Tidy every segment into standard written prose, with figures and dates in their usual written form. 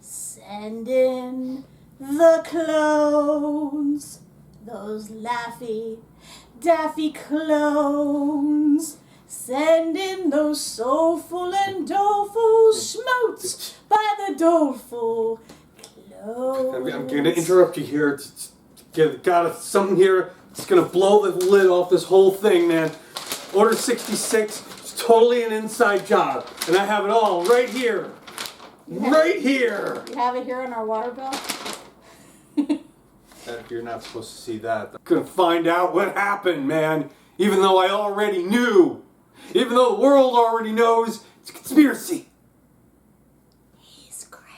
Send in the clones, those laffy, daffy clones. Send in those soulful and doleful schmotes by the doleful clones. I'm going to interrupt you here. Got something here. It's going to blow the lid off this whole thing, man. Order 66 is totally an inside job. And I have it all right here. Right here. You have it here on our water bill? You're not supposed to see that. I'm going to find out what happened, man. Even though I already knew. Even though the world already knows it's a conspiracy. He's crazy.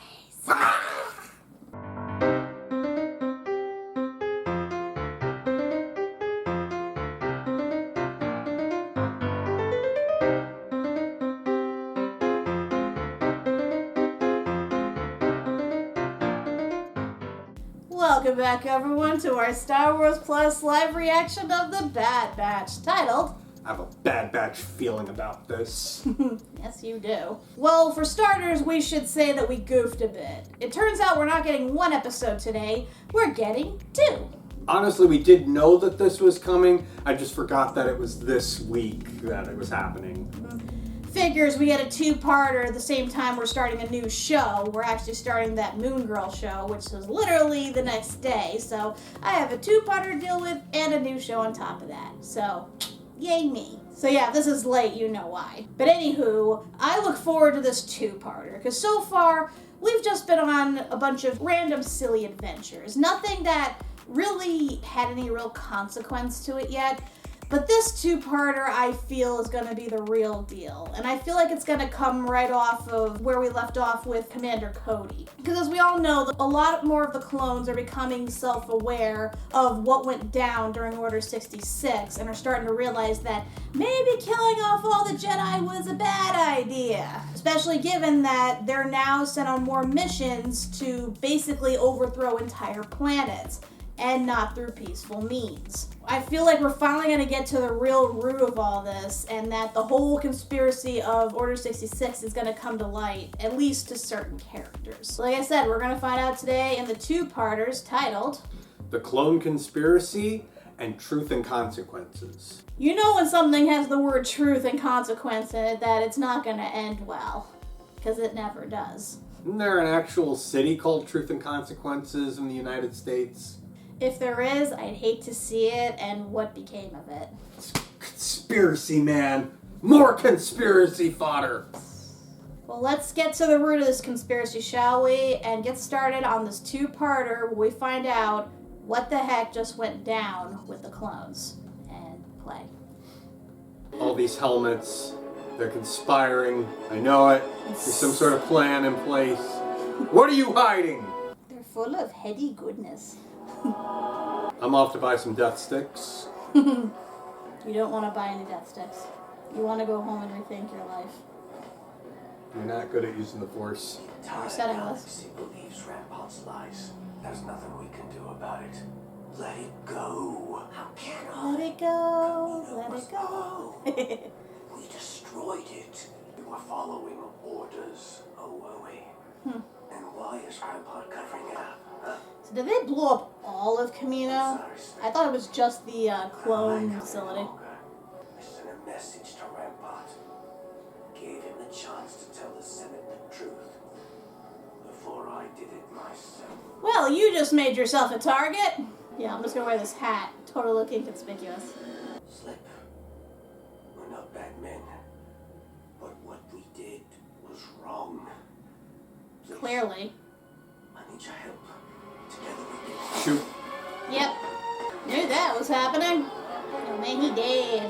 Welcome back, everyone, to our Star Wars Plus live reaction of The Bad Batch, titled... I have a Bad Batch feeling about this. Yes, you do. Well, for starters, we should say that we goofed a bit. It turns out we're not getting one episode today, we're getting two. Honestly, we did know that this was coming. I just forgot that it was this week that it was happening. Figures we get a two-parter at the same time we're starting a new show. We're actually starting that Moon Girl show, which is literally the next day. So I have a two-parter to deal with and a new show on top of that. So... yay me. So yeah, if this is late, you know why. But anywho, I look forward to this two-parter, because so far, we've just been on a bunch of random silly adventures. Nothing that really had any real consequence to it yet. But this two-parter, I feel, is going to be the real deal. And I feel like it's going to come right off of where we left off with Commander Cody. Because as we all know, a lot more of the clones are becoming self-aware of what went down during Order 66 and are starting to realize that maybe killing off all the Jedi was a bad idea. Especially given that they're now sent on more missions to basically overthrow entire planets, and not through peaceful means. I feel like we're finally going to get to the real root of all this, and that the whole conspiracy of Order 66 is going to come to light, at least to certain characters. Like I said, we're going to find out today in the two-parters titled... The Clone Conspiracy and Truth and Consequences. You know when something has the word truth and consequence in it that it's not going to end well, because it never does. Isn't there an actual city called Truth and Consequences in the United States? If there is, I'd hate to see it, and what became of it. Conspiracy, man. More conspiracy fodder. Well, let's get to the root of this conspiracy, shall we? And get started on this two-parter where we find out what the heck just went down with the clones. And play. All these helmets, they're conspiring. I know it. There's some sort of plan in place. What are you hiding? They're full of heady goodness. I'm off to buy some death sticks. You don't want to buy any death sticks. You want to go home and rethink your life. You're not good at using the Force. You're setting us. believes Rampart's lies. There's nothing we can do about it. Let it go. How can I? Let it go. Let it go. We destroyed it. We were following orders. Oh, were we? And why is Rampart covering it up? Huh? So did they blow up all of Camino? I thought it was just the clone facility. I sent a message to Rampart. Gave him the chance to tell the Senate the truth. Before I did it myself. Well, you just made yourself a target. Yeah, I'm just gonna wear this hat. Totally looking conspicuous. Slip. We're not bad men. But what we did was wrong. Please, Clearly. I need your help. Together we can. Shoot. Yep. Knew that was happening. And then he did.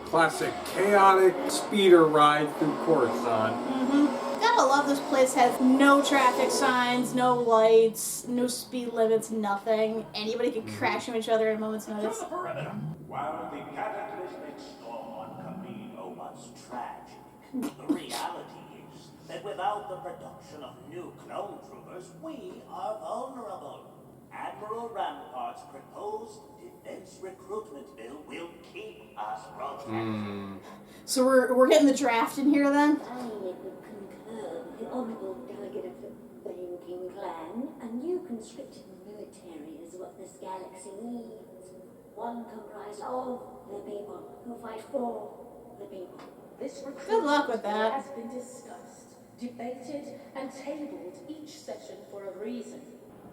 Classic chaotic speeder ride through Coruscant. Gotta love this place has no traffic signs, no lights, no speed limits, nothing. Anybody could crash into each other at a moment's notice. While the cataclysmic storm on Camino was tragic, the reality is that without the production of new clone troopers, we are vulnerable. Admiral Rampart's proposed defense recruitment bill will keep us protected. So we're getting the draft in here then? I would concur with the honorable delegate of the Bane working clan, a new conscripted military is what this galaxy needs. One comprised of the people who fight for the people. This Good luck with that. has been discussed, debated, and tabled each session for a reason.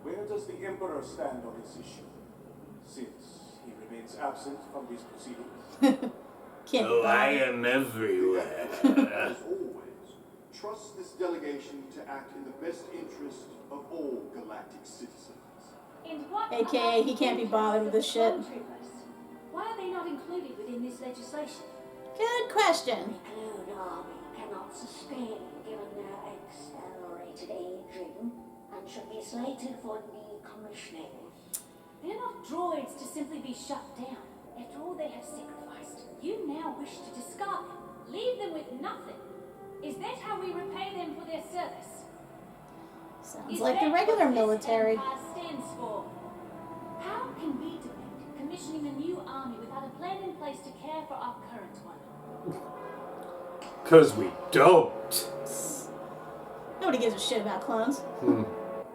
Where does the Emperor stand on this issue? Since he remains absent from these proceedings. Can't be bothered. am everywhere. As always, trust this delegation to act in the best interest of all galactic citizens. And what AKA, he can't be bothered with this shit. Why are they not included within this legislation? Good question. The clone army cannot sustain given their accelerated aging and should be slated for decommissioning. They're not droids to simply be shut down. After all they have sacrificed, you now wish to discard them, leave them with nothing. Is that how we repay them for their service? Sounds like the regular military. What this empire stands for? How can we debate commissioning a new army without a plan in place to care for our current one? Because we don't. Nobody gives a shit about clones.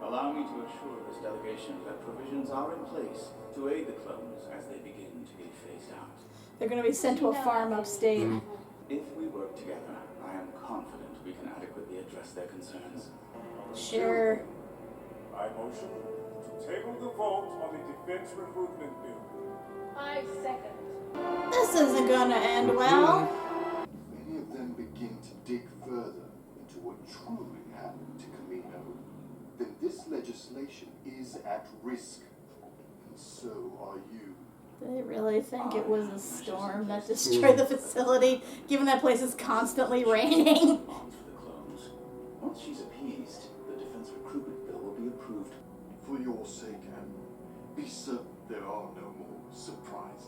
Allow me to assure this delegation that provisions are in place to aid the clones as they begin to be phased out. They're gonna be sent to a farm upstate. If we work together, I am confident we can adequately address their concerns. Sure. I motion to table the vote on the defense recruitment bill. I second. This isn't gonna end well. If any of them begin to dig further into what truly happened to Camino, then this legislation is at risk. And so are you. They really think it was a storm that destroyed the facility, given that place is constantly raining. Bonds for the clones. Once she's appeased, the defense recruitment bill will be approved. For your sake, Admiral, be certain there are no more surprises.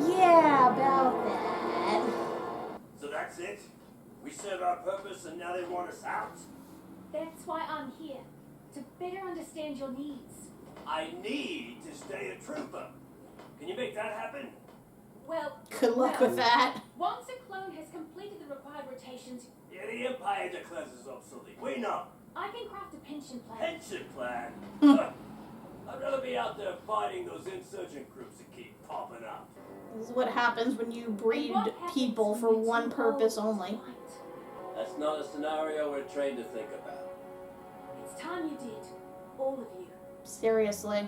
Yeah, about that. So that's it? We serve our purpose and now they want us out? That's why I'm here, to better understand your needs. I need to stay a trooper. Can you make that happen? Well, Good luck with that. once a clone has completed the required rotations, Yeah, the Empire declares us obsolete. We know. I can craft a pension plan. Pension plan? I'd rather be out there fighting those insurgent groups that keep popping up. This is what happens when you breed What happens people when for you one two purpose all only. fight? That's not a scenario we're trained to think about. It's time you did, all of you. Seriously.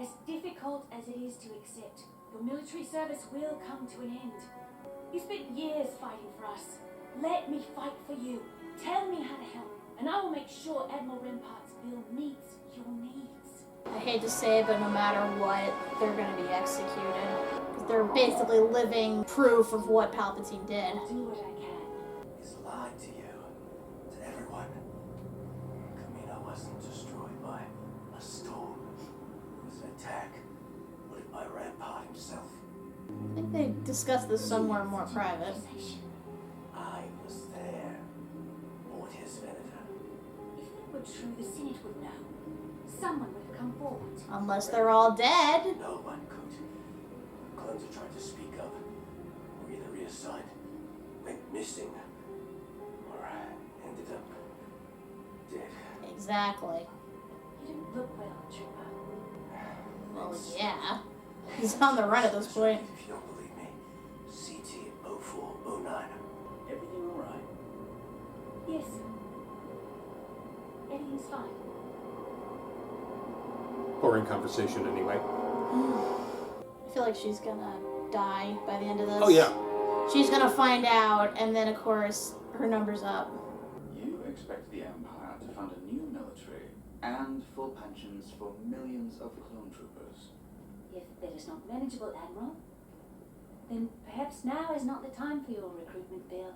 As difficult as it is to accept, your military service will come to an end. You spent years fighting for us. Let me fight for you. Tell me how to help, and I will make sure Admiral Rampart's bill meets your needs. I hate to say it, but no matter what, they're gonna be executed. 'Cause they're basically living proof of what Palpatine did. I'll do what I can. He's lied to you, to everyone. Camino wasn't destroyed by a storm. It was an attack led by Rampart himself. I think they discussed this somewhere more private. I was there. Bought his Venator. If it were true, the Senate would know. Someone would have come forward. Unless they're all dead. No one could. Clones who tried to speak up were either reassigned, went missing, or ended up dead. Exactly. You don't look well, Trooper. Well, yeah. He's on the run at this point. If you don't believe me, CT 0409. Everything all right? Yes. Everything's fine. Boring conversation anyway. I feel like she's gonna die by the end of this. Oh, yeah. She's gonna find out, and then, of course, her number's up. You expect the Empire to fund a new military and full pensions for millions of clone troopers. If that is not manageable, Admiral, then perhaps now is not the time for your recruitment bill.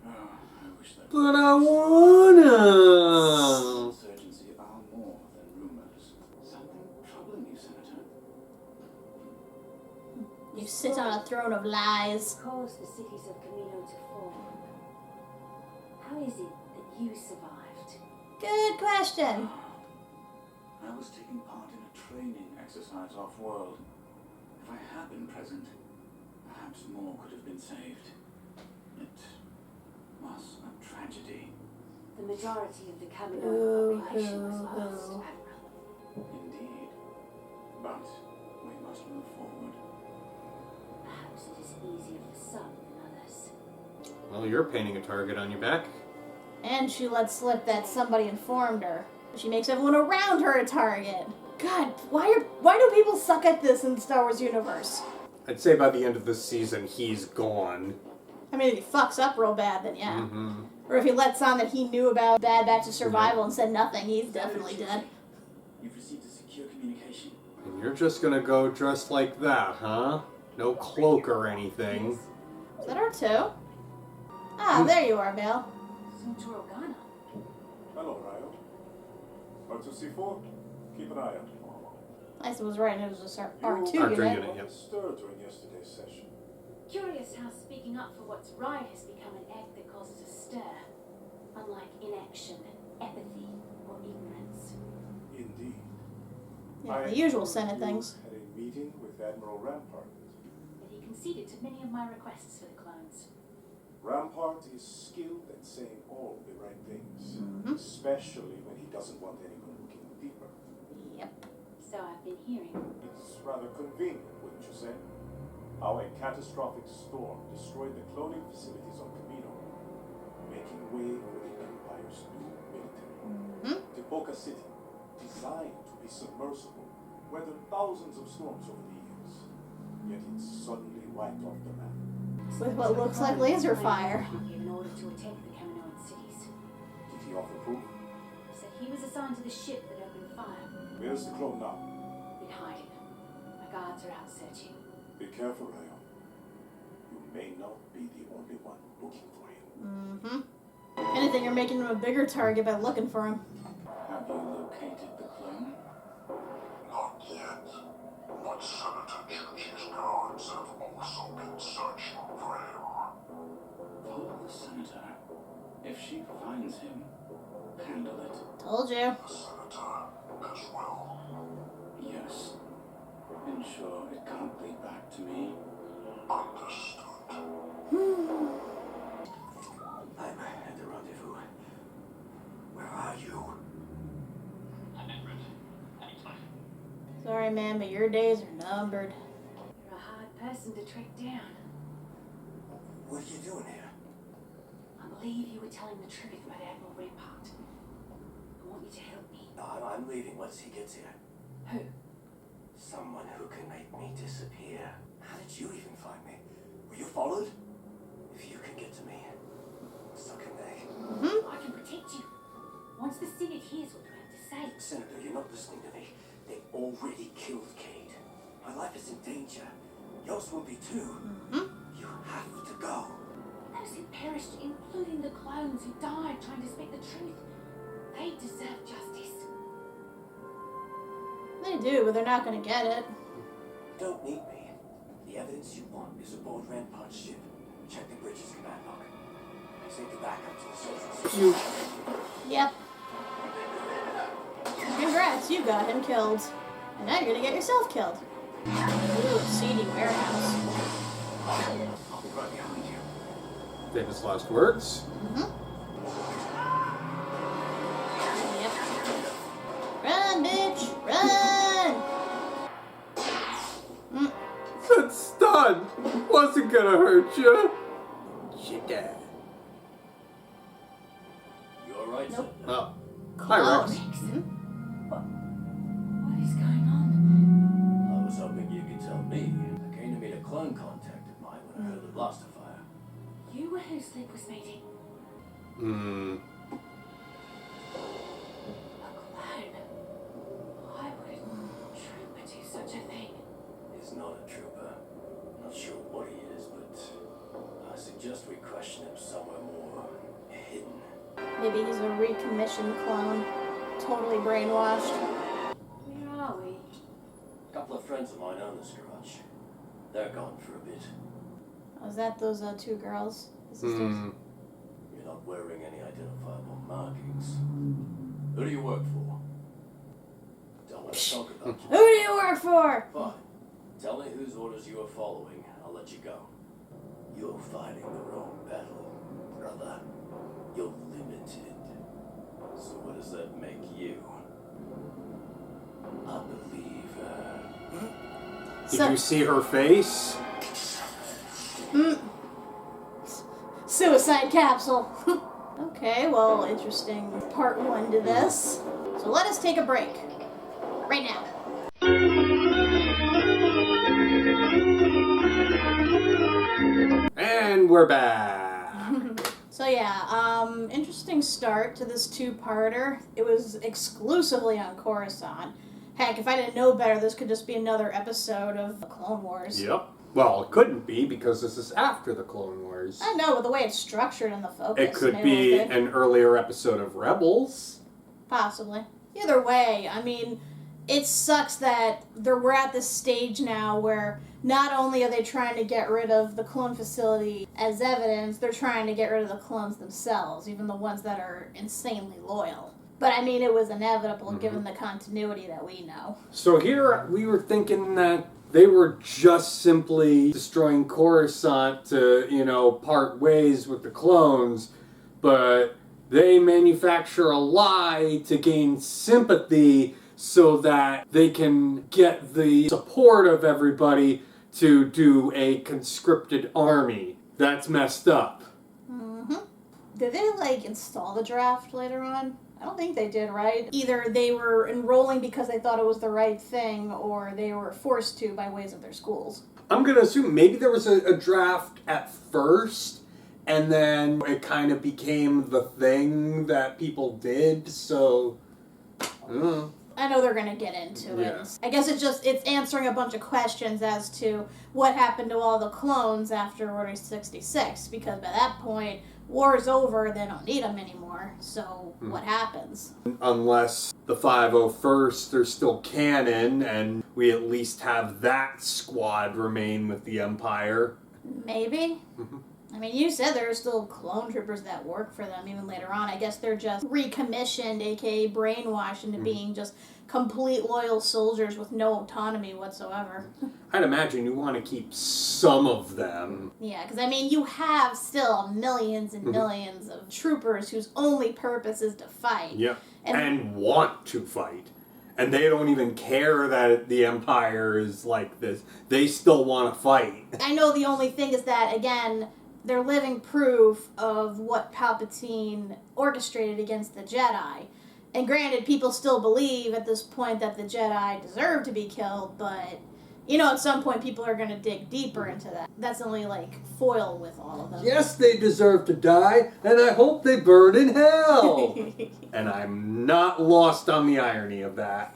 Oh, I wish that. But I wanna. Insurgency are more than rumors. Something troubling you, Senator. You sit on a throne of lies. Caused the cities of Camino to fall. How is it that you survived? Good question. I was taking part in a training exercise off-world. If I had been present, perhaps more could have been saved. It was a tragedy. The majority of the Kaminoan population was lost, Admiral. Indeed. But we must move forward. Perhaps it is easier for some than others. Well, you're painting a target on your back. And she let slip that somebody informed her. She makes everyone around her a target. God, why do people suck at this in the Star Wars universe? I'd say by the end of this season, he's gone. I mean, if he fucks up real bad, then yeah. Mm-hmm. Or if he lets on that he knew about Bad Batch of Survival and said nothing, he's definitely dead. You've received a secure communication. And you're just gonna go dressed like that, huh? No cloak or anything. Is that R2? Ah, there you are, Vale. Suntor Organa. Hello, Ryo. R2C4, keep an eye out. I was right, it was just R2 R2 unit. unit, yep. Stir during yesterday's session. Curious how speaking up for what's right has become an act that causes a stir, unlike inaction, apathy, or ignorance. Indeed. Yeah, the usual Senate things. Had a meeting with Admiral Rampart. But he conceded to many of my requests for the clones. Rampart is skilled at saying all the right things, especially when he doesn't want anyone looking deeper. Yep. So I've been hearing. It's rather convenient, wouldn't you say? How a catastrophic storm destroyed the cloning facilities on Camino, making way for the Empire's new military. Tipoca City, designed to be submersible, weathered thousands of storms over the years, yet it's suddenly wiped off the map. With what looks like laser fire. In order to attack the Kaminoan cities. Did he offer proof? So he was assigned to the ship that opened fire. Where's the clone now? In hiding. My guards are out searching. Be careful, Ryo. You may not be the only one looking for him. If anything, you're making him a bigger target by looking for him. Have you located the clone? Not yet. But Senator Chuchi's guards have also been searching for him. Follow the senator. If she finds him, handle it. Told you. The Senator as well. Yes. Ensure it can't lead back to me. Understood. I'm at the rendezvous. Where are you? Sorry, man, but your days are numbered. You're a hard person to track down. What are you doing here? I believe you were telling the truth about Admiral Rampart. I want you to help me. No, I'm leaving once he gets here. Who? Someone who can make me disappear. How did you even find me? Were you followed? If you can get to me, so can they. I can protect you. Once the Senate hears what you have to say. Senator, you're not listening to me. They already killed Cade. My life is in danger. Yours will be too. You have to go. Those who perished, including the clones who died trying to speak the truth, they deserve justice. They do, but they're not gonna get it. You don't need me. The evidence you want is aboard Rampart's ship. Check the bridge's command log. Take it back up to the soldiers. Yep. Congrats, you got him killed. And now you're gonna get yourself killed. Ooh, seedy warehouse. I'll be right behind you. Famous last words. Yep. Run, bitch! Run! That stun wasn't gonna hurt you. Shit. You alright, Nope. Oh. Hi, Rex. What is going on? I was hoping you could tell me. I came to meet a clone contact of mine when I heard the blaster fire. You were who Sleep was meeting. A clone. Why would a trooper do such a thing? He's not a trooper. Not sure what he is, but I suggest we question him somewhere more hidden. Maybe he's a recommissioned clone. Totally brainwashed. Where are we? A couple of friends of mine own this garage. They're gone for a bit. Was that those two girls? The sisters? You're not wearing any identifiable markings. Who do you work for? Don't want to talk about you. Who do you work for? Fine. Tell me whose orders you are following. I'll let you go. You're fighting the wrong battle, brother. You're limited. does that make you? A believer. Did you see her face? Suicide capsule. Okay, well, interesting part 1 to this. So let us take a break. Right now. And we're back. So yeah, interesting start to this 2-parter. It was exclusively on Coruscant. Heck, if I didn't know better, this could just be another episode of the Clone Wars. Yep. Well, it couldn't be because this is after the Clone Wars. I know, but the way it's structured and the focus. It could maybe be it could. an earlier episode of Rebels. Possibly. Either way, I mean, it sucks that we're at this stage now where not only are they trying to get rid of the clone facility as evidence, they're trying to get rid of the clones themselves, even the ones that are insanely loyal. But I mean, it was inevitable given the continuity that we know. So here we were thinking that they were just simply destroying Coruscant to, part ways with the clones, but they manufacture a lie to gain sympathy so that they can get the support of everybody to do a conscripted army. That's messed up. Did they, install the draft later on? I don't think they did, right? Either they were enrolling because they thought it was the right thing, or they were forced to by ways of their schools. I'm going to assume maybe there was a draft at first, and then it kind of became the thing that people did, so I don't know. I know they're going to get into it. I guess it's answering a bunch of questions as to what happened to all the clones after Order 66, because by that point, war is over, they don't need them anymore, so what happens? Unless the 501st are still canon, and we at least have that squad remain with the Empire. Maybe. I mean, you said there are still clone troopers that work for them even later on. I guess they're just recommissioned, aka brainwashed into being just complete loyal soldiers with no autonomy whatsoever. I'd imagine you want to keep some of them. Yeah, because I mean, you have still millions and millions of troopers whose only purpose is to fight. Yep. And want to fight. And they don't even care that the Empire is like this. They still want to fight. I know the only thing is that, again, they're living proof of what Palpatine orchestrated against the Jedi. And granted, people still believe at this point that the Jedi deserve to be killed, but, at some point people are going to dig deeper into that. That's only, foil with all of them. Yes, they deserve to die, and I hope they burn in hell. And I'm not lost on the irony of that.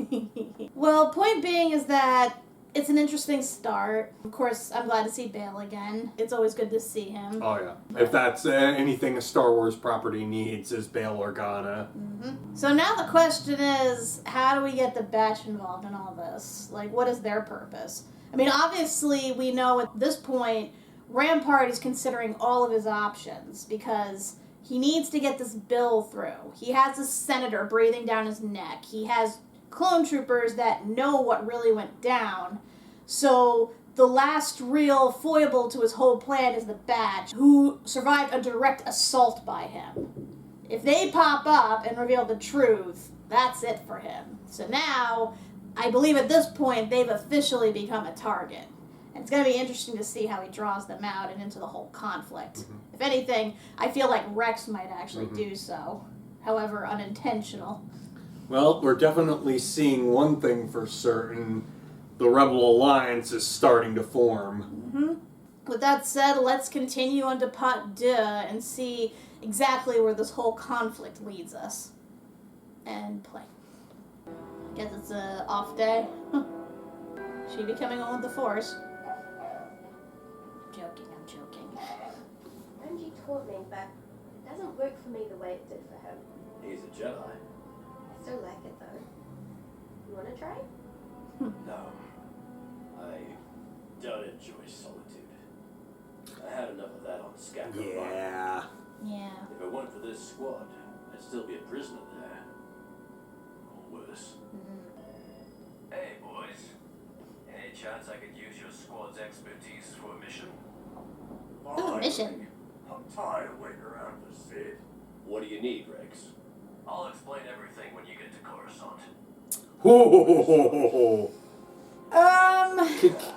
Well, point being is that it's an interesting start. Of course, I'm glad to see Bail again. It's always good to see him. Oh, yeah. If that's anything a Star Wars property needs, is Bail Organa. So now the question is, how do we get the Batch involved in all this? What is their purpose? I mean, obviously, we know at this point, Rampart is considering all of his options because he needs to get this bill through. He has a senator breathing down his neck. He has clone troopers that know what really went down. So the last real foible to his whole plan is the Batch, who survived a direct assault by him. If they pop up and reveal the truth, that's it for him. So now, I believe at this point, they've officially become a target. And it's going to be interesting to see how he draws them out and into the whole conflict. If anything, I feel like Rex might actually do so. However, unintentional. Well, we're definitely seeing one thing for certain. The Rebel Alliance is starting to form. With that said, let's continue on to Part 2 and see exactly where this whole conflict leads us. And play. Guess it's a off day. She be coming on with the Force. Joking, I'm joking. Benji taught me, but it doesn't work for me the way it did for him. He's a Jedi. I still like it though. You wanna try? No. I don't enjoy solitude. I had enough of that on Skako. Yeah. Yeah. If it weren't for this squad, I'd still be a prisoner there. Or worse. Hey, boys. Any chance I could use your squad's expertise for a mission? Ooh, mission. I'm tired of waiting around for Sid. What do you need, Rex? I'll explain everything when you get to Coruscant. Ho.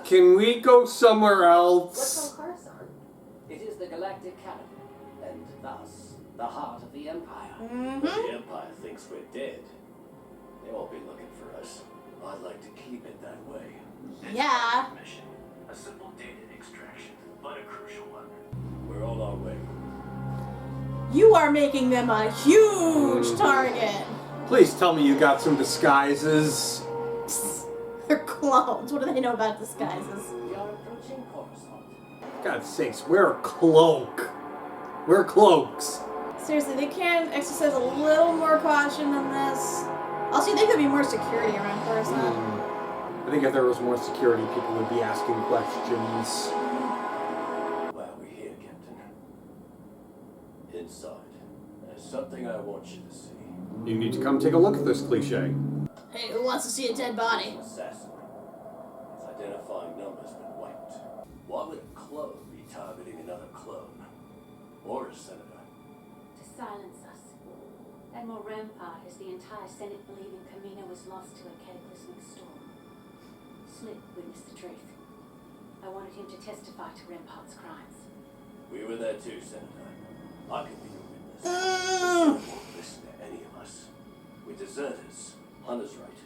Can we go somewhere What's else? on Coruscant? It is the galactic capital, and thus the heart of the Empire. When the Empire thinks we're dead, they won't be looking for us. I'd like to keep it that way. It's Yeah. a mission. A simple data extraction, but a crucial one. We're on our way. You are making them a huge target. Please tell me you got some disguises. They're clones. What do they know about disguises? We are approaching Coruscant. God's sakes, wear a cloak. Wear cloaks. Seriously, they can exercise a little more caution than this. Also, you think there'd be more security around Coruscant. I think if there was more security, people would be asking questions. Why are we here, Captain? Inside. There's something I want you to see. You need to come take a look at this cliche. Hey, who wants to see a dead body? Assassin. Its identifying number's been wiped. Why would a clone be targeting another clone? Or a senator? To silence us. Admiral Rampart has the entire Senate believing Kamino was lost to a cataclysmic storm. Slip witnessed the truth. I wanted him to testify to Rampart's crimes. We were there too, Senator. I can be your witness. You won't listen to any of us. We're deserters. Hunter's right.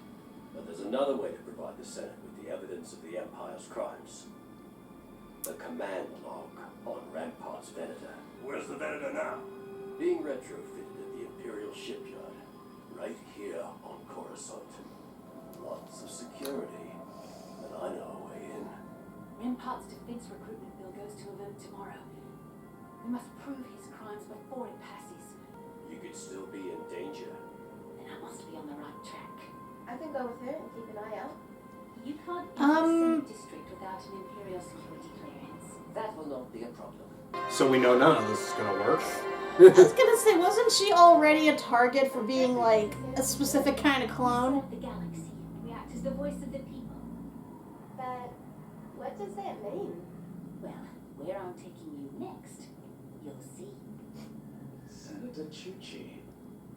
But there's another way to provide the Senate with the evidence of the Empire's crimes. The command log on Rampart's Venator. Where's the Venator now? Being retrofitted at the Imperial shipyard. Right here on Coruscant. Lots of security. But I know a way in. Rampart's defense recruitment bill goes to a vote tomorrow. We must prove his crimes before it passes. You could still be in danger. Then I must be on the right track. I can go with her and keep an eye out. You can't enter the Senate district without an Imperial security clearance. That will not be a problem. So we know none of this is gonna work. I was gonna say, wasn't she already a target for being like a specific kind of clone? Serve the galaxy. We act as the voice of the people. But what does that mean? Well, where I'm taking you next, you'll see. Senator Chuchi.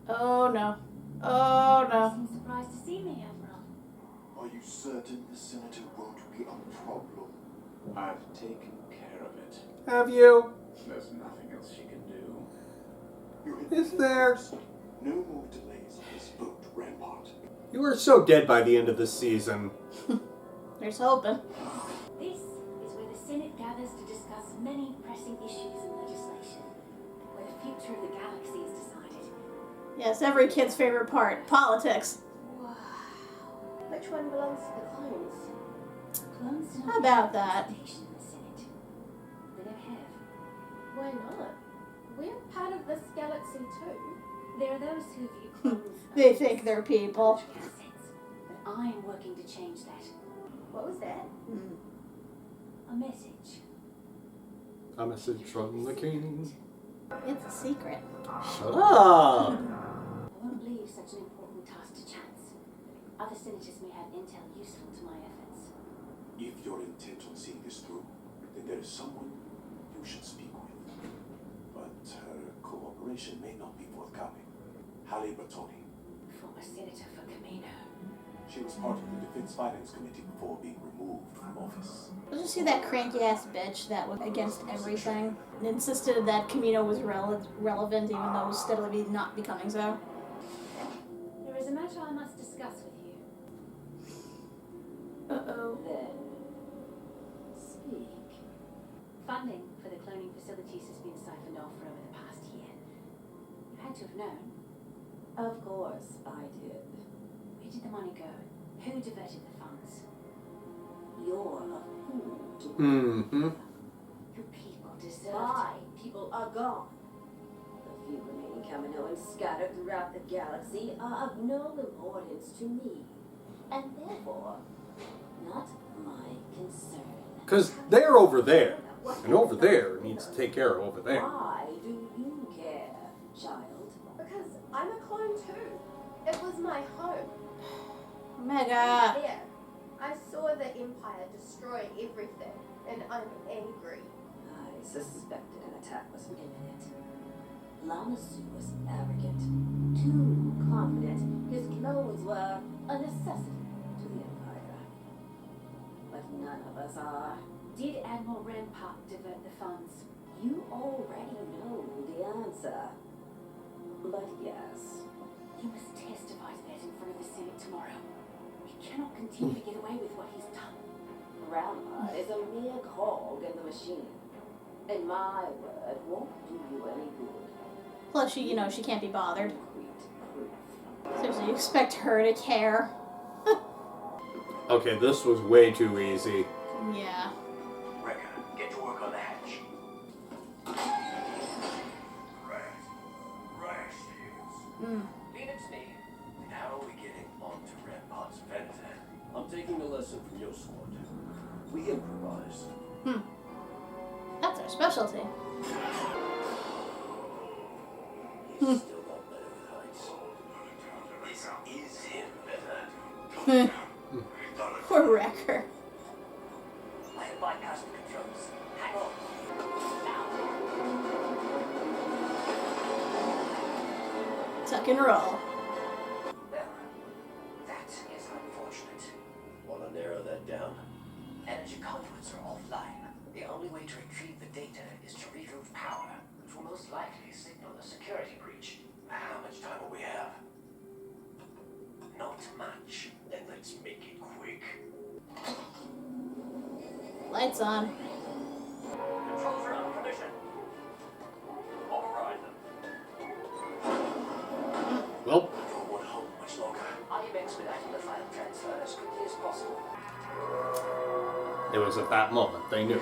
Oh no. Oh no. Seem surprised to see me, Admiral. Are you certain the senator won't be a problem? I've taken care of it. Have you? There's nothing else she can do. Is there? No more delays on this boat, Rampart. You are so dead by the end of this season. There's hoping. This is where the Senate gathers to discuss many pressing issues and legislation, where the future of the galaxy is decided. Yes, every kid's favorite part. Politics. Wow. Which one belongs to the clones? Clones do How not about have that? representation in the Senate. They don't have. Why not? We're part of this galaxy too. There are those who view clones They think they're people. as assets, but I am working to change that. What was that? A message. A message from the king. It's a secret. Shut up! I won't leave such an important task to chance. Other senators may have intel useful to my efforts. If you're intent on seeing this through, then there is someone you should speak with. But her cooperation may not be forthcoming. Halle Bertoni. Former senator for Kamino. She was part of the Defense Finance Committee before being removed from office. Did you see that cranky ass bitch that was against everything and insisted that Kamino was relevant even though it was steadily not becoming so? There is a matter I must discuss with you. Uh-oh. Then, speak. Funding for the cloning facilities has been siphoned off for over the past year. You had to have known. Of course I did. Where did the money go? Who diverted the funds? You're a fool to Mm-hmm. Your people deserved. My people are gone. The few remaining Kaminoans scattered throughout the galaxy are of no importance to me, and therefore not my concern. Because they're over there. And over there needs to take care of over there. Why do you care, child? Because I'm a clone too. It was my home. Mega. There. I saw the Empire destroy everything, and I'm angry. I suspected an attack was imminent. Lamasu was arrogant, too confident his clones were a necessity to the Empire. But none of us are. Did Admiral Rampart divert the funds? You already know the answer. But yes. You must testify to that in front of the Senate tomorrow. He cannot continue to get away with what he's done. Rampart is a mere cog in the machine. And my word won't do you any good. Plus, she, she can't be bothered. Concrete proof. Seriously, you expect her to care? Okay, this was way too easy. Yeah. Wrecker, get to work on the hatch. Right, Shields. Leave it to me. How are we getting onto Rampart's vent? I'm taking a lesson from your squad. We improvise. That's our specialty. He's still not better with heights. This is him better. Poor Wrecker. I have bypassed the controls. Hang on. Tuck and roll. Well, that is unfortunate. Want to narrow that down? Energy conduits are offline. The only way to retrieve the data is to reroute power, which will most likely signal a security breach. How much time will we have? Not much. Then let's make it quick. Lights on. Controls are on commission. Override them. Well, Don't want to hold much longer. I am expediting the file transfer as quickly as possible. it was at that moment they knew.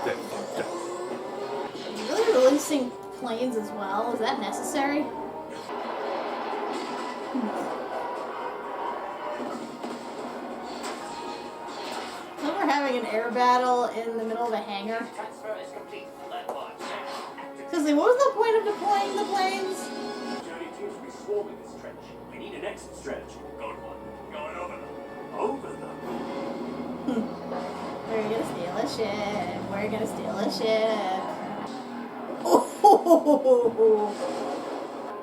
They fucked up. Are you really releasing planes as well? Is that necessary? Now we're having an air battle in the middle of a hangar. Transfer is complete. Land launch. Seriously, what was the point of deploying the planes? Journey seems to be swarming this trench. We need an exit strategy. Going one. Going over them. Over them? We're gonna steal a ship. We're gonna steal a ship. Oh!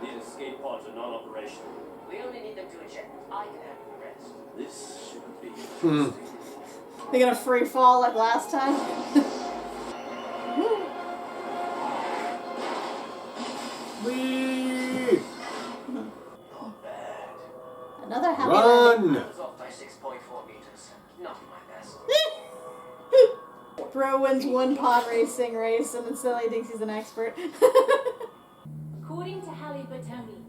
These escape pods are non-operational. We only need them to eject. I can handle the rest. This should be interesting. They're gonna free fall like last time. Whee! Not bad. Another happy landing. Run! I was off by 6.4 meters. Not my best. Bro wins one pod racing race and then suddenly thinks he's an expert. According to Halle Bertoni,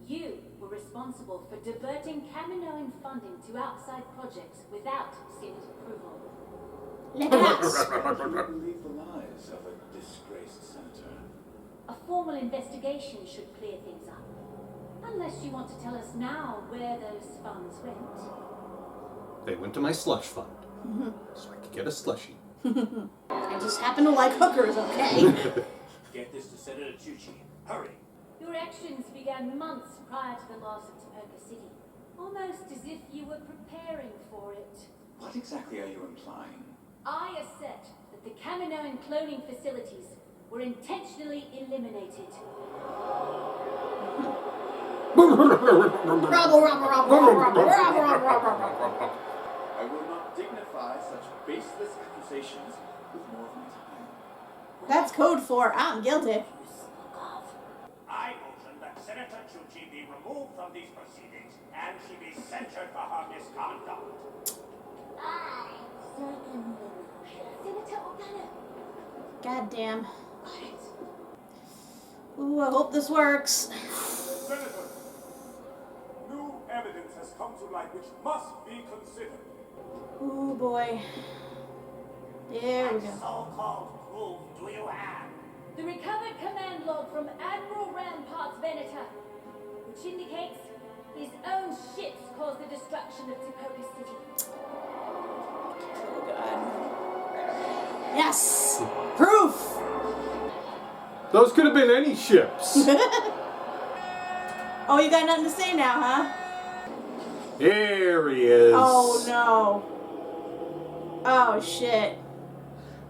you were responsible for diverting Kaminoan funding to outside projects without Senate approval. Look at us. Believe the lies of a disgraced senator. A formal investigation should clear things up. Unless you want to tell us now where those funds went. They went to my slush fund. So I could get a slushie. I just happen to like hookers, okay? Get this to Senator Tucci. Hurry. Your actions began months prior to the loss of Tipoca City. Almost as if you were preparing for it. What exactly are you implying? I assert that the Kaminoan cloning facilities were intentionally eliminated. I will not dignify such baseless accusations with more of my time. That's code for I'm guilty. I motion that Senator Tucci be removed from these proceedings and she be censured for her misconduct. I second the motion. Senator O'Connor. God damn. Ooh, I hope this works. Senator, new evidence has come to light which must be considered. Ooh, boy. There we What go. so-called proof do you have? The recovered command log from Admiral Rampart's Venator, which indicates his own ships caused the destruction of Tipoca City. Oh, God. Yes! Proof! Those could have been any ships. Oh, you got nothing to say now, huh? Here he is. Oh, no. Oh, shit.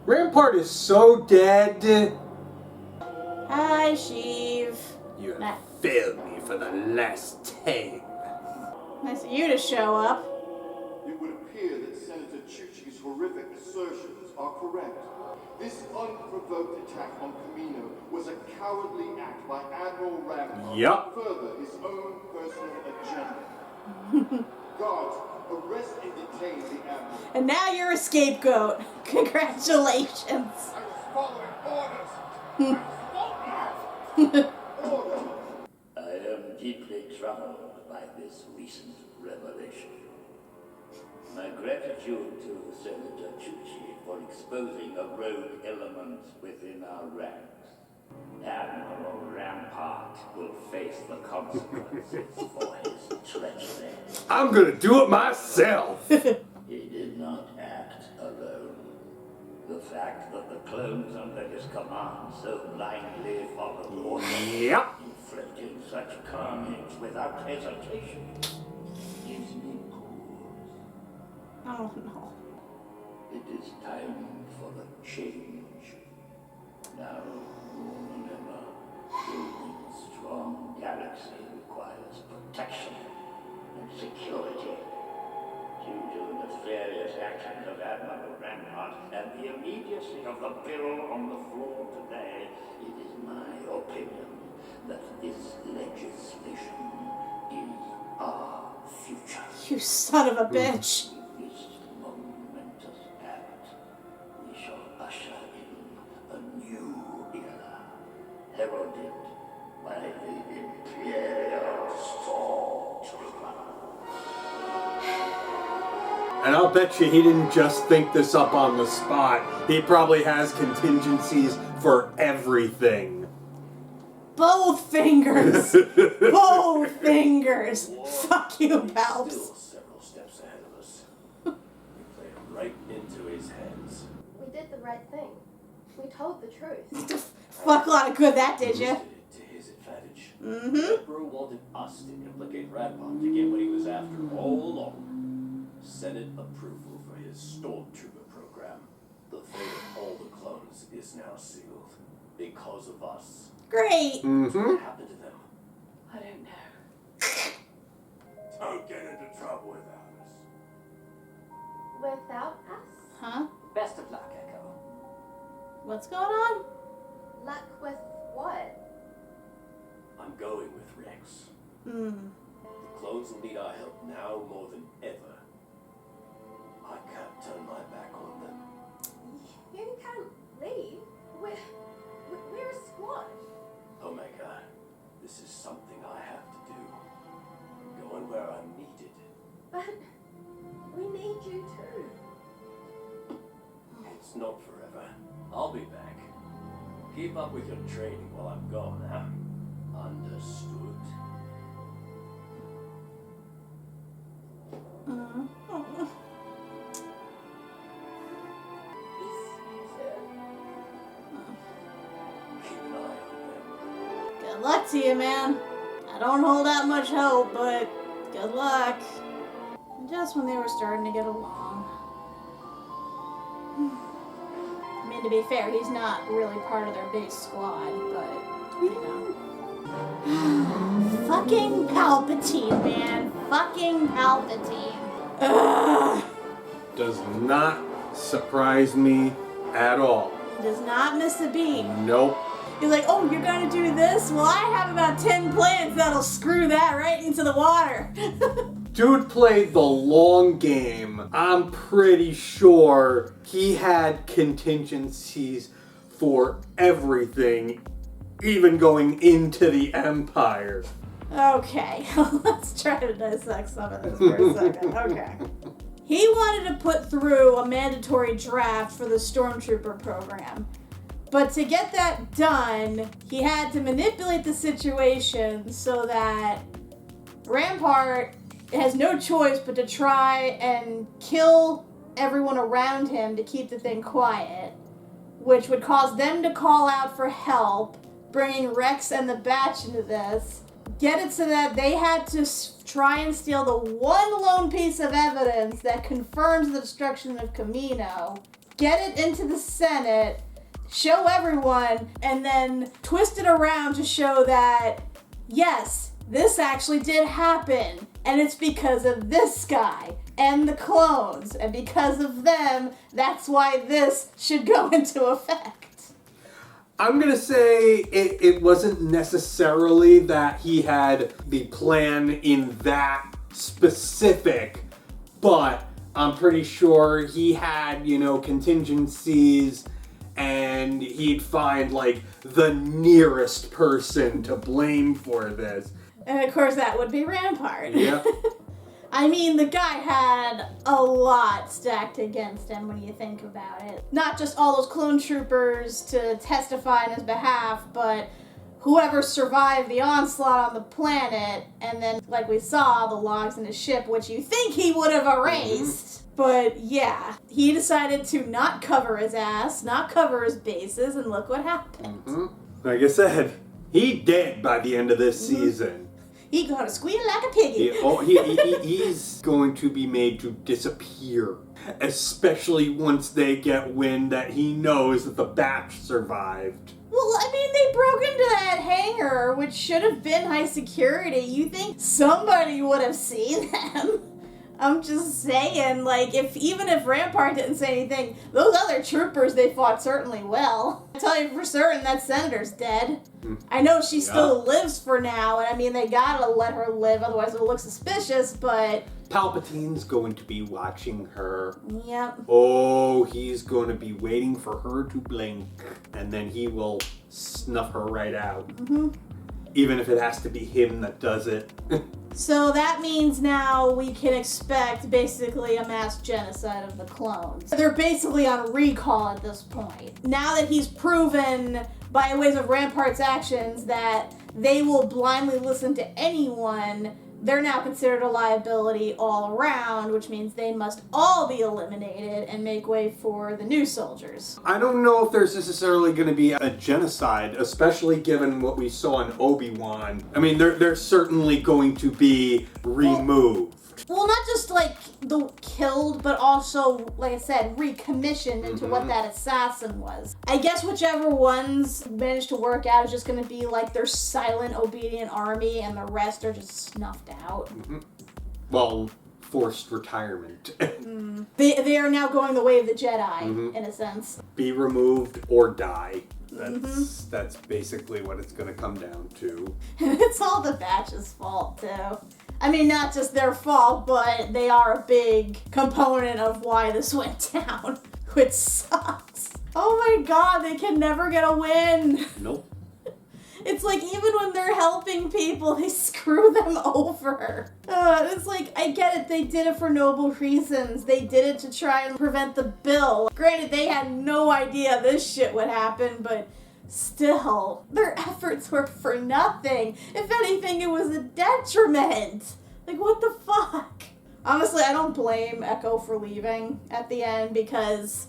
Rampart is so dead. Hi, Sheev. You have failed me for the last time. Nice of you to show up. It would appear that Senator Chuchi's horrific assertions are correct. This unprovoked attack on Camino was a cowardly act by Admiral Rampart Yup. to further his own personal agenda. Guards, arrest and detain the Admiral. And now you're a scapegoat. Congratulations. I was following orders. Order. I am deeply troubled by this recent revelation. My gratitude to Senator Chuchi for exposing a rogue element within our ranks. Admiral Rampart will face the consequences for his treachery. I'm gonna do it myself. He did not act alone. The fact that the clones under his command so blindly followed orders, Yep. inflicting such carnage without hesitation, gives me pause. Oh no. It is time for a change. Now, more than ever, building a strong galaxy requires protection and security. Due to nefarious actions of Admiral Rampart and the immediacy of the bill on the floor today, it is my opinion that this legislation is our future. You son of a bitch. With this momentous act, we shall usher in a new era, heralded by the Imperial Stormtrooper. And I'll bet you he didn't just think this up on the spot. He probably has contingencies for everything. Both fingers. Both fingers. Fuck you, Still Palps. several steps ahead of us. We played right into his hands. We did the right thing. We told the truth. Fuck a lot of good that did ya? Used it to his advantage. Mm-hmm. Emperor wanted us to implicate Rampart to get what he was after all along. Senate approval for his Stormtrooper program. The fate of all the clones is now sealed. Because of us. Great. What happened to them? I don't know. Don't get into trouble without us. Without us? Huh? Best of luck, Echo. What's going on? Luck with what? I'm going with Rex. Hmm. The clones will need our help now more than ever. I can't turn my back on them. You can't leave. We're a squad. Omega, this is something I have to do. Going where I'm needed. But we need you too. It's not forever. I'll be back. Keep up with your training while I'm gone, huh? Understood. Keep an eye on them. Good luck to you, man. I don't hold out much hope, but good luck. Just when they were starting to get along. I mean, to be fair, he's not really part of their big squad, but, you know. Fucking Palpatine, man. Fucking Palpatine. Ugh. Does not surprise me at all. He does not miss a beat. Nope. He's like, oh, you're gonna do this? Well, I have about 10 plans that'll screw that right into the water. Dude played the long game. I'm pretty sure he had contingencies for everything, even going into the Empire. Okay, let's try to dissect some of this for a second. Okay. He wanted to put through a mandatory draft for the Stormtrooper program. But to get that done, he had to manipulate the situation so that Rampart has no choice but to try and kill everyone around him to keep the thing quiet, which would cause them to call out for help, bringing Rex and the Batch into this. Get it so that they had to try and steal the one lone piece of evidence that confirms the destruction of Camino, get it into the Senate, show everyone, and then twist it around to show that, yes, this actually did happen, and it's because of this guy and the clones, and because of them, that's why this should go into effect. I'm gonna say it wasn't necessarily that he had the plan in that specific, but I'm pretty sure he had, contingencies, and he'd find, like, the nearest person to blame for this. And of course that would be Rampart. Yeah. I mean, the guy had a lot stacked against him when you think about it. Not just all those clone troopers to testify on his behalf, but whoever survived the onslaught on the planet, and then, like we saw, the logs in his ship, which you think he would have erased. But yeah, he decided to not cover his ass, not cover his bases, and look what happened. Like I said, he dead by the end of this season. He gonna squeal like a piggy. He's going to be made to disappear. Especially once they get wind that he knows that the batch survived. Well, I mean, they broke into that hangar, which should have been high security. You think somebody would have seen them? I'm just saying, like, even if Rampart didn't say anything, those other troopers they fought certainly will. I tell you for certain that senator's dead. I know she still lives for now, and I mean, they gotta let her live, otherwise it'll look suspicious, but... Palpatine's going to be watching her. Yep. Oh, he's going to be waiting for her to blink, and then he will snuff her right out. Even if it has to be him that does it. So that means now we can expect basically a mass genocide of the clones. They're basically on recall at this point. Now that he's proven by ways of Rampart's actions that they will blindly listen to anyone, they're now considered a liability all around, which means they must all be eliminated and make way for the new soldiers. I don't know if there's necessarily going to be a genocide, especially given what we saw in Obi-Wan. I mean, they're certainly going to be removed. Well, not just, like, the killed, but also, like I said, recommissioned into what that assassin was. I guess whichever ones managed to work out is just going to be, like, their silent, obedient army, and the rest are just snuffed out. Well, forced retirement. They are now going the way of the Jedi, in a sense. Be removed or die. That's basically what it's going to come down to. And it's all the Batch's fault, too. I mean, not just their fault, but they are a big component of why this went down, which sucks. Oh my god, they can never get a win. Nope. It's like, even when they're helping people, they screw them over. It's like, I get it, they did it for noble reasons. They did it to try and prevent the bill. Granted, they had no idea this shit would happen, but still, their efforts were for nothing. If anything, it was a detriment. Like, what the fuck? Honestly, I don't blame Echo for leaving at the end, because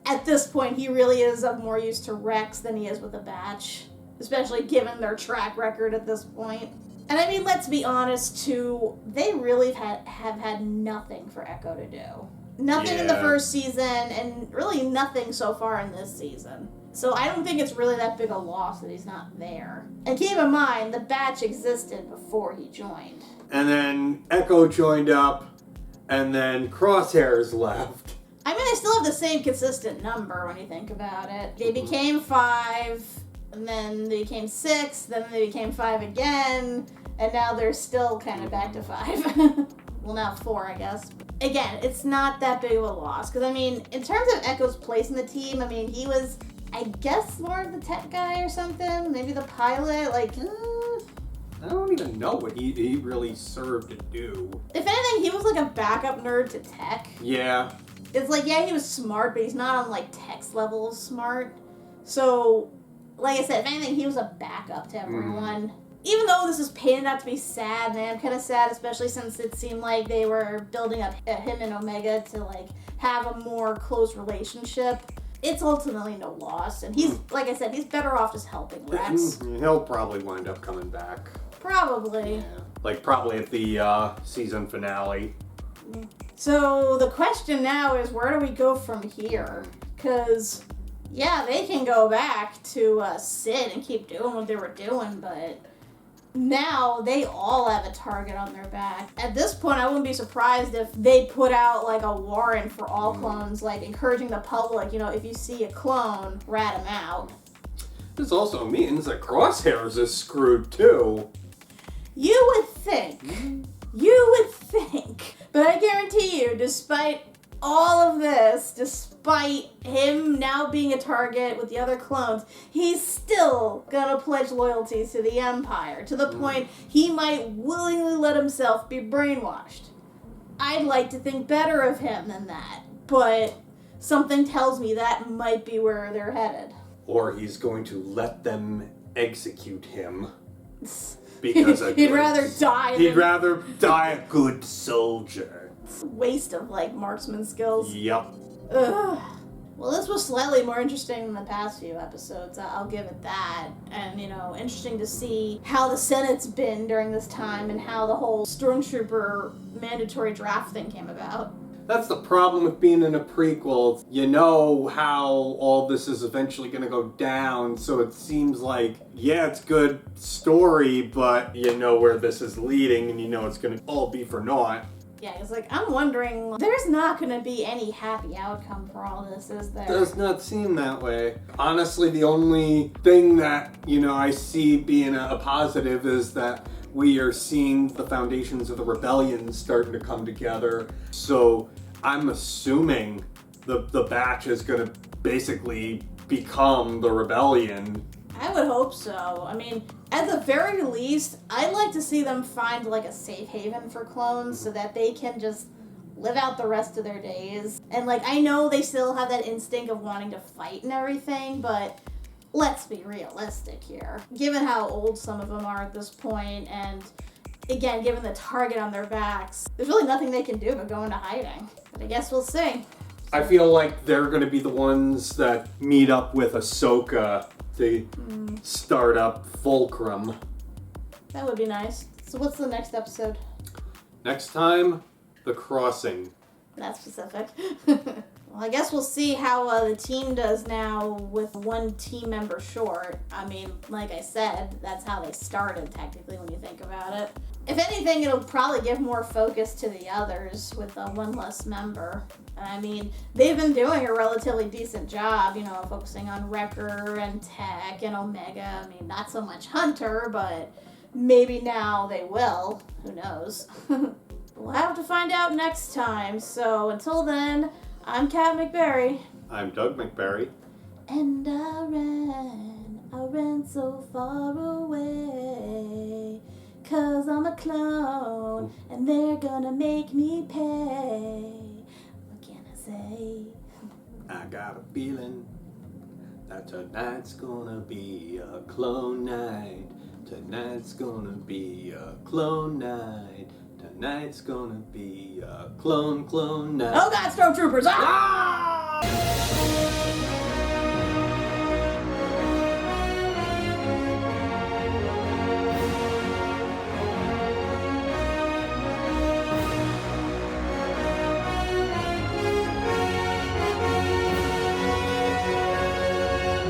at this point, he really is of more use to Rex than he is with the Batch. Especially given their track record at this point. And I mean, let's be honest, too, they really have had nothing for Echo to do. Nothing in the first season, and really nothing so far in this season. So I don't think it's really that big a loss that he's not there. And keep in mind, the Batch existed before he joined. And then Echo joined up, and then Crosshairs left. I mean, they still have the same consistent number when you think about it. They became 5, and then they became 6, then they became 5 again, and now they're still kind of back to 5. Well, now 4, I guess. Again, it's not that big of a loss, because, I mean, in terms of Echo's place in the team, I mean, he was, I guess, more of the tech guy or something, maybe the pilot, like, I don't even know what he really served to do. If anything, he was like a backup nerd to tech. Yeah. It's like, yeah, he was smart, but he's not on, like, tech's level of smart. So, like I said, if anything, he was a backup to everyone. Even though this is painted out to be sad, and I am kind of sad, especially since it seemed like they were building up him and Omega to, like, have a more close relationship, it's ultimately no loss. And he's, like I said, he's better off just helping Rex. He'll probably wind up coming back. Probably. Yeah. Like, probably at the season finale. So, the question now is, where do we go from here? Because, Yeah, they can go back to sit and keep doing what they were doing, but now they all have a target on their back. At this point, I wouldn't be surprised if they put out like a warrant for all clones, like encouraging the public, you know, if you see a clone, rat him out. This also means that Crosshairs is screwed too. You would think. You would think. But I guarantee you, despite all of this, despite him now being a target with the other clones, he's still gonna pledge loyalty to the Empire, to the point he might willingly let himself be brainwashed. I'd like to think better of him than that, but something tells me that might be where they're headed. Or he's going to let them execute him. Because he'd rather die. He'd rather die a good soldier. Waste of like marksman skills. Yep. Ugh. Well, this was slightly more interesting than the past few episodes. I'll give it that. And, you know, interesting to see how the Senate's been during this time and how the whole Stormtrooper mandatory draft thing came about. That's the problem with being in a prequel. You know how all this is eventually going to go down, so it seems like, yeah, it's good story, but you know where this is leading, and you know it's going to all be for naught. Yeah, it's like, I'm wondering, there's not going to be any happy outcome for all this, is there? Does not seem that way. Honestly, the only thing that, you know, I see being a positive is that we are seeing the foundations of the rebellion starting to come together. So I'm assuming the batch is going to basically become the rebellion. I would hope so. I mean, at the very least, I'd like to see them find like a safe haven for clones so that they can just live out the rest of their days. And like, I know they still have that instinct of wanting to fight and everything, but let's be realistic here. Given how old some of them are at this point, and again, given the target on their backs, there's really nothing they can do but go into hiding. But I guess we'll see. I feel like they're going to be the ones that meet up with Ahsoka to start up Fulcrum. That would be nice. So what's the next episode? Next time, The Crossing. That's specific. Well, I guess we'll see how the team does now with one team member short. I mean, like I said, that's how they started, technically, when you think about it. If anything, it'll probably give more focus to the others with one less member. I mean, they've been doing a relatively decent job, you know, focusing on Wrecker and Tech and Omega. I mean, not so much Hunter, but maybe now they will. Who knows? We'll have to find out next time. So until then, I'm Kat MacBerrie. I'm Doug MacBerrie. And I ran so far away, 'cause I'm a clone, and they're gonna make me pay. What can I say? I got a feeling that tonight's gonna be a clone night. Tonight's gonna be a clone night. Tonight's gonna be a clone night. Oh God, Stormtroopers! Ah!